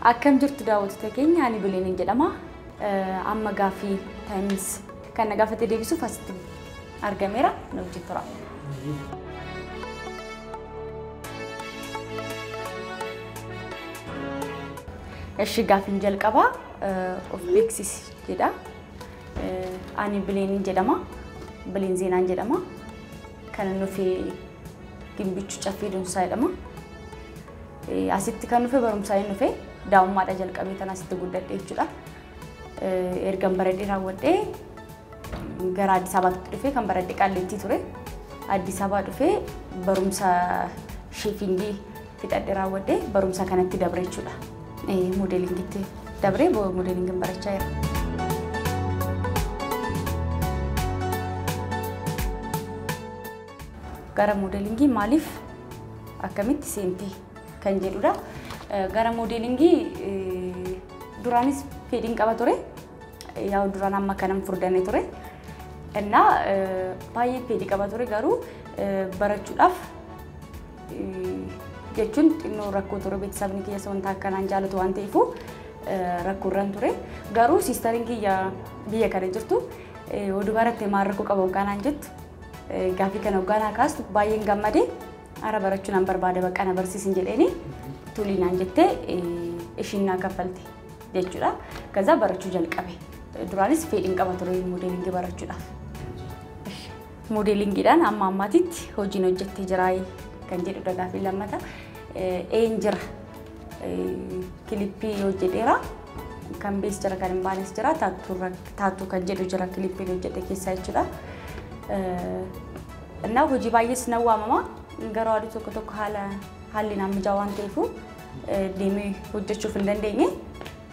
Akkam jirtu daawwattoota keenya ani Bileen jedhama. Amma gaaffii Times kan gaafate deebisuuf asitti argameera nu wajjin tura. Eshi gaaffiin jalqabaa of beeksisi jedha. Ani Bileen jedhama. Bileen Zeenaan jedhama. Kan nufi gimbichu caffee dunsaa jedhama. Asitti kan nufi barumsaa hin nufe daa'ummaadha jalqabee tan asitti guddadhe jechuudha. Ergan baradhee raawwadhee gara Addis Ababaatti dhufee kan baradhee Qaalleettii ture. Addis Ababaa dhufee barumsa sheefingii fixadhee raawwadhee barumsa kanatti dabre jechuudha. Moodeelingitti dabree moodeelingin barachaa jira. Gara moodeelingii maaliif akkamitti seentee kan jedhudha. Gara moodeelingii duraanis fedhiin qaba ture. Yaa duraan amma kanan furdane ture. Innaa baay'ee fedhii qaba ture garuu barachuudhaaf jechuun xinnoo rakkoo ture beeksisni kiyya wanta akkanaan jaalatu waan ta'eef rakkoo irraan ture. Garuu siistariin kiyya biyya kana jirtu oduu barattee maal rakkoo qaba hoggaanaan jettu gaaffii kana hoggaanaa kaastu baay'een gammadee ara barachuun an barbaada bakka na barsiisin jedheeni tulinaan jettee ishiin naa kaffalte jechuudha. Kaza barachuu jalqabe. Duraanis fedhiin qaba ture moodeelingii barachuudhaaf. Moodeelingiidhaan amma ammaatitti hojiin hojjettee jira kan jedhudha gaaffii lammata. Een jira kilippii hojjedheera. Kan bees jira kan hin baanes jira taattuu kan jedhu jira kilippiin hojjedhe keessaa jechuudha. Innaa hojii baay'ees na waamama. Garuu aduu tokko tokko haalli nama mijaa waan ta'eef deemee hojjechuuf hin dandeenye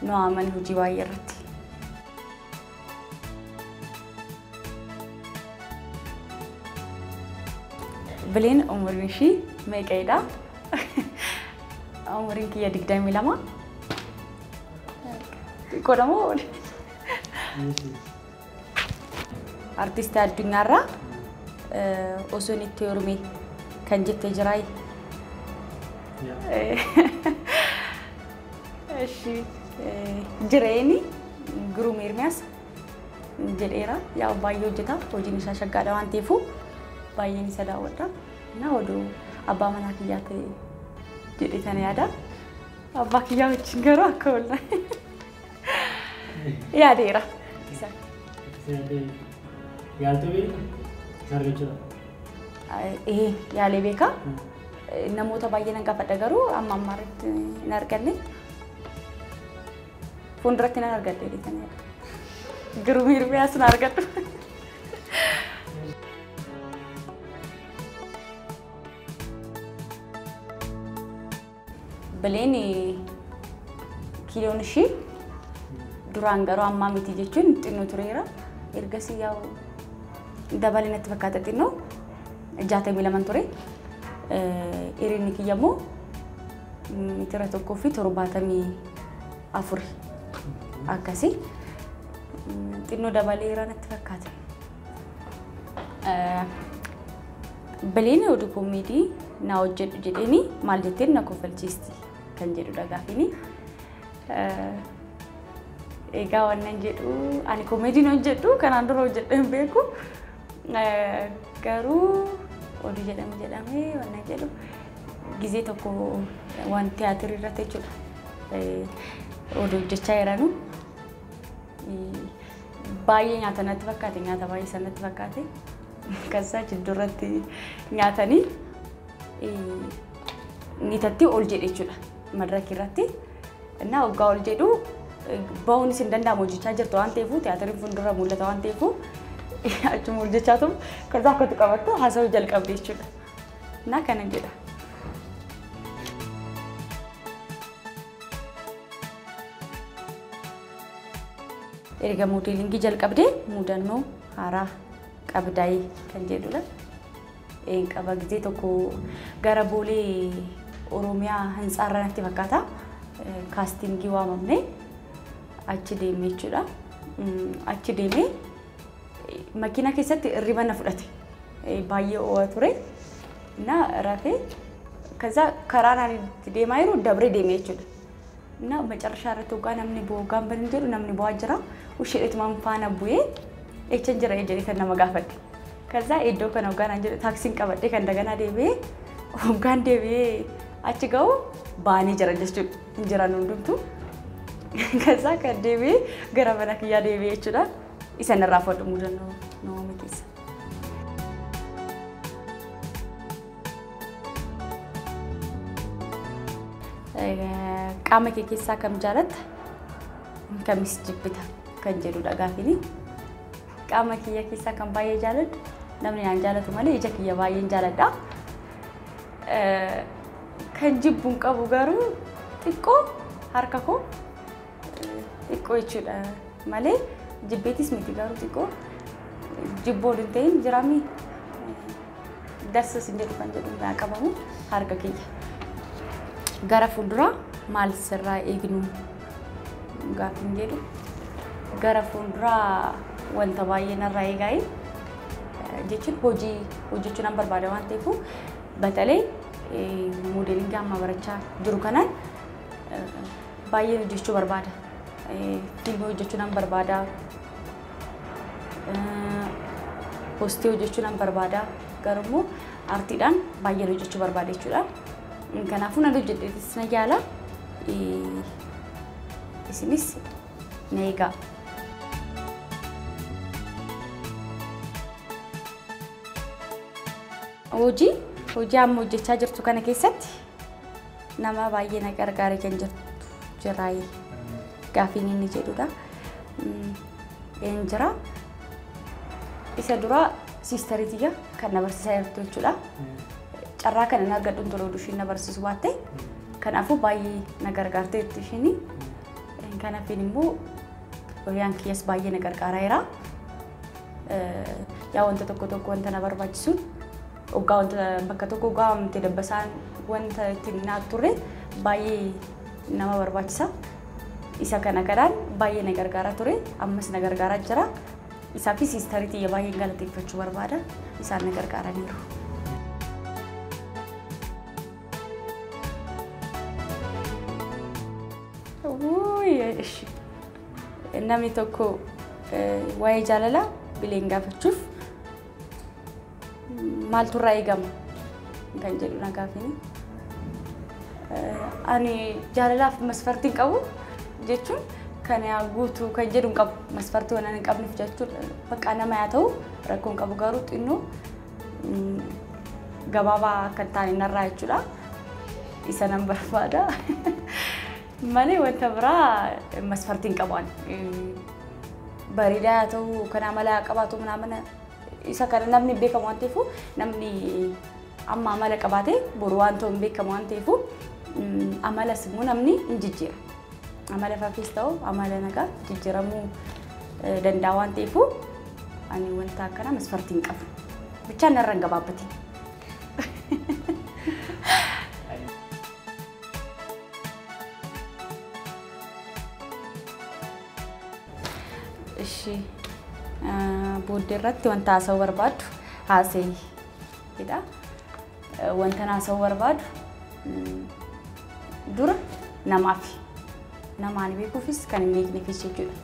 nu waamani hojii baay'ee irratti. Bileen umriin ishii meeqadha? Umriin kiyya 22. Xiqqoodhamoo? Artistii addunyaarraa osoo inni itti hormee kan jettee jiraa. Jireeni Giruum Ermiyaas jedheera. Yaa baay'ee hojjeta. Hojiin isaa shaggaadha waan ta'eef baay'een isa daawwadha. Na oduu abbaa manaa kiyyaa ta'e jedhee sana yaada. Abbaa kiyyaa wajjin garuu akka oolla. Yaadeera. Yaaltee beektaa? Yaalee beekaa. Namoota baay'ee nan gaafadha garuu amma ammaarratti hin arganne. Fuulduratti nan argadhe jedhanii yaada. Giruum Ermiyaas na argadhu. Bileen kiiloon ishii duraan garuu ammaa miti jechuun xinnoo tureera. Ergasii yaa dabalee natti fakkaata xinnoo 62 ture. Irinni kiyya immoo meetira 1.74 akkasii xinnoo dabaleera natti fakkaata. Bileen oduu koomeedii na hojjedhu jedheeni maal jetteen na koffalchiisti kan jedhudha gaaffiin. Egaa wannan jedhu ani koomeediin hojjedhu kanaan dura hojjedhu hin beeku. Garuu oduu jedhamee wannan jedhu gizee tokko waan tiyaatirii irratti jechuudha. Oduu hojjechaa jiranu baay'ee nyaata natti fakkaate nyaata baay'ee sanatti fakkaate. Kasaa jidduu irratti nyaatanii nitatti ol jedhe jechuudha madraki irratti. Innaa hoggaa ol jedhu ba'uunis hin danda'amu hojjechaa jirtu waan ta'eef tiyaatiriin fuuldura mul'ata waan ta'eef achuma hojjechaa ture. Kaza akkatti qabattu haasa'uu jalqabde jechuudha. Innaa kana jedha. Erga moodeelingii jalqabdee mudannoo haaraa qabdaa'ee kan jedhudha. Qaba gizee tokko gara boolee Oromiyaa Hintsaarraa natti fakkaata. Kaastingii waamamne achi deemee jechuudha. Achi deemee makiina keessatti hirriba na fudhate. Baay'ee ho'aa ture. Na rafee kaza karaan ani deemaa jiru dabree deemee jechuudha. እና መጨረሻ ረቶ ጋር namni boogaan ban jedhu namni boo'aa jira ushidheet man faana bu'ee echan jira ejjanii kan nama gaafadhe kaza iddoo kana hoggaan jedhu taaksiin qabadhe kan daganaa deebi'ee hoggaan deebi'ee achi ga'u baanii jira jechuudha hin jiran hundumtu kaza kan deebi'ee gara mana kiyyaa deebi'ee jechuudha isan irraa fudhuu danda'u nama mitiisa. Qaama kee keessaa kam jaalatta kamis jibbita kan jedhudha gaafini qaama kiyya keessaa kan baay'ee jaaladhu namni aan jaalatu malee ija kiyya baay'een jaaladha kan jibbuun qabu garuu xiqqoo harka koo xiqqoo jechuudha malee jibbeetis miti garuu xiqqoo jibboo hin ta'in jiraami dassas hin jedhu kan jedhu yaa qabamu harka kiyya. Gara fuuldura maal sirraa eegnu gaafin jedhu gara fuuldura wanta baay'ee narraa eegaa'e jechuun hojjechuun an barbaada waan ta'eef batalee moodeelingii amma barachaa jiru kanaan baay'ee hojjechuu barbaada. Fiilmii hojjechuun an barbaada. Postii hojjechuun an barbaada. Garuu aartiidhaan baay'ee hojjechuu barbaada jechuudha. Kanaafuu nan hojjedheetis na yaala isinis na eegaa. Hojii amma hojjechaa jirtu kana keessatti nama baay'ee na gargaaree kan jirtu jiraayee gaafiin inni jedhudha. Een jira isa dura siistariitiya kan na barsiisaa jirtu jechuudha. Carraa kana na argadhuun toloo dushiin na barsiisu baatte kanaafuu baay'ee na gargaartee jirti isheen kanaafin immoo hooyaan kiyyas baay'ee na gargaareera. Yaa wanta tokko wanta na barbaachisu hoggaa wanta bakka tokko hoggaa amte dabbasaan wanta ittiin na turre baay'ee nama barbaachisa. Isa kana kanaan baay'ee na gargaaraa ture ammas na gargaaraa jira. Isaafis siistariitii baay'ee galateeffachuu barbaada isaan na gargaaraniiru. Namni tokko waa'ee jaalalaa bileen gaafachuuf maaltu irraa eegama kan jedhu na gaafini. Ani jaalalaaf masfartiin qabu jechuun kan guutuu kan jedhu hin qabu masfartii waan hin qabneef jechuudha. Bakka nama yaa ta'u rakkoon qabu garuu xinnoo gabaabaa akka ta'an narraa jechuudha. Isa nan barbaada. Malee wanta biraa masfartiin qaban bareedaa ta'uu kan amala qabaatu mana isa kana namni beekamu waan ta'eef namni amma amala qabaate boru waan ta'u beekamu waan ta'eef amala simuu namni hin jijjiira. Amala faafis ta'u amala nagaa jijjiiramuu danda'a waan ta'eef ani wanta akkana masfartiin qabu. Bichaa narra hin gabaabbate. Ishi booddee irratti wanta haasa'uu barbaadu haasa'ii jedha. Wanta haasa'uu barbaadu dura namaan beekuufis kan hin beekneefis jechuudha.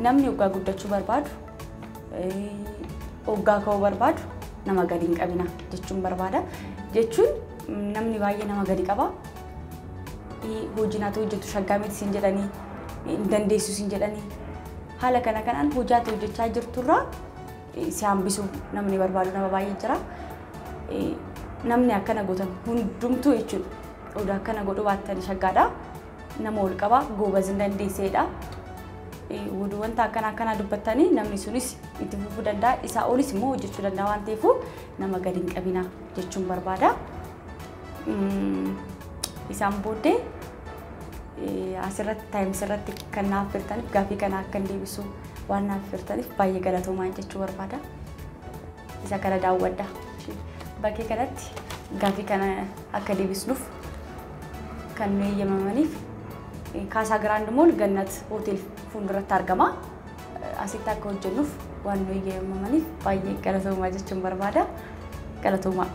Namni hoggaa guddachuu barbaadu hoggaa ka'uu barbaadu nama gadi hin qabina jechuun barbaada. Jechuun namni baay'ee nama gadi qaba. Hojii naatu hojjetu shaggaamiitis hin jedhanii dandeessus hin jedhanii haala kana kanaan hojiitu hojjechaa jirturraa si hambisu namni barbaadu nama baay'ee jira. Namni akkana gootan hundumtuu jechuudha. Odaa akkana godhu baattanii shaggaadha. Nama ol qaba goobaz hin dandeesseedha. Wanta akkana dubbattanii namni sunis itti fufuu danda'a. Isaa olis immoo hojjechuu danda'a waan ta'eef nama gadi hin qabina jechuun barbaada. Isaan booddee asirratti taayimsi irratti kan naaf firtaniif gaafii kana akka deebisu waan naaf firtaniif baay'ee galatoomaa jechuu barbaada. Isa kana daawwadha. Bakkee kanatti gaafii kana akka deebisnuuf kan nu eeyyamamaniif Kaasaa Giraand Mool Gannat Hotel fuulduratti argama. Asitti akka hojjennuuf waan nu eeyyamamaniif baay'ee galatoomaa jechuun barbaada. Galatoomaa.